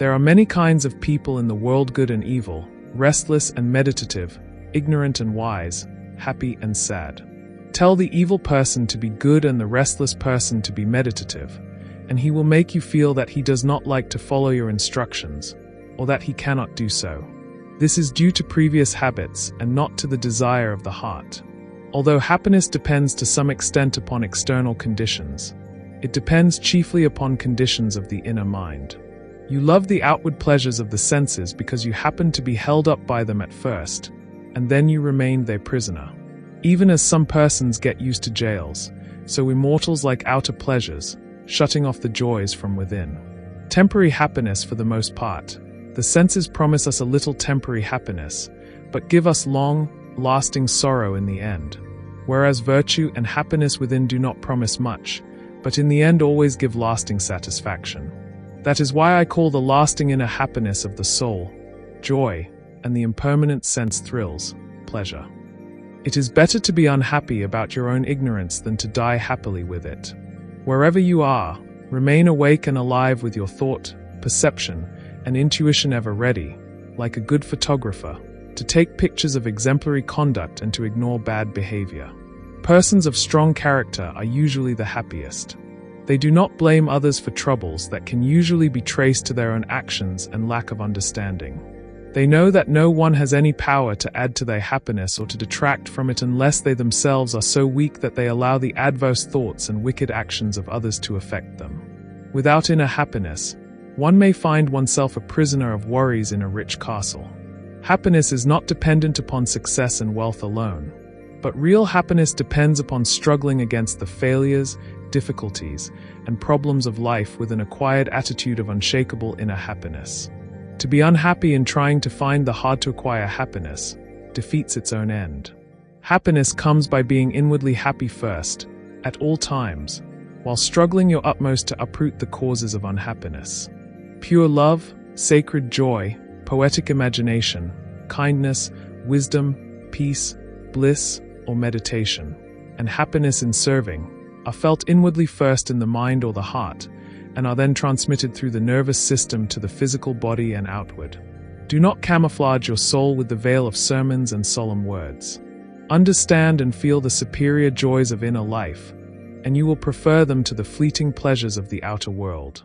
There are many kinds of people in the world, good and evil, restless and meditative, ignorant and wise, happy and sad. Tell the evil person to be good and the restless person to be meditative, and he will make you feel that he does not like to follow your instructions, or that he cannot do so. This is due to previous habits and not to the desire of the heart. Although happiness depends to some extent upon external conditions, it depends chiefly upon conditions of the inner mind. You love the outward pleasures of the senses because you happen to be held up by them at first, and then you remain their prisoner. Even as some persons get used to jails, so we mortals like outer pleasures, shutting off the joys from within. Temporary happiness for the most part. The senses promise us a little temporary happiness, but give us long, lasting sorrow in the end. Whereas virtue and happiness within do not promise much, but in the end always give lasting satisfaction. That is why I call the lasting inner happiness of the soul, joy, and the impermanent sense thrills, pleasure. It is better to be unhappy about your own ignorance than to die happily with it. Wherever you are, remain awake and alive with your thought, perception, and intuition ever ready, like a good photographer, to take pictures of exemplary conduct and to ignore bad behavior. Persons of strong character are usually the happiest. They do not blame others for troubles that can usually be traced to their own actions and lack of understanding. They know that no one has any power to add to their happiness or to detract from it unless they themselves are so weak that they allow the adverse thoughts and wicked actions of others to affect them. Without inner happiness, one may find oneself a prisoner of worries in a rich castle. Happiness is not dependent upon success and wealth alone, but real happiness depends upon struggling against the failures, difficulties, and problems of life with an acquired attitude of unshakable inner happiness. To be unhappy in trying to find the hard-to-acquire happiness defeats its own end. Happiness comes by being inwardly happy first, at all times, while struggling your utmost to uproot the causes of unhappiness. Pure love, sacred joy, poetic imagination, kindness, wisdom, peace, bliss, or meditation, and happiness in serving are felt inwardly first in the mind or the heart, and are then transmitted through the nervous system to the physical body and outward. Do not camouflage your soul with the veil of sermons and solemn words. Understand and feel the superior joys of inner life, and you will prefer them to the fleeting pleasures of the outer world.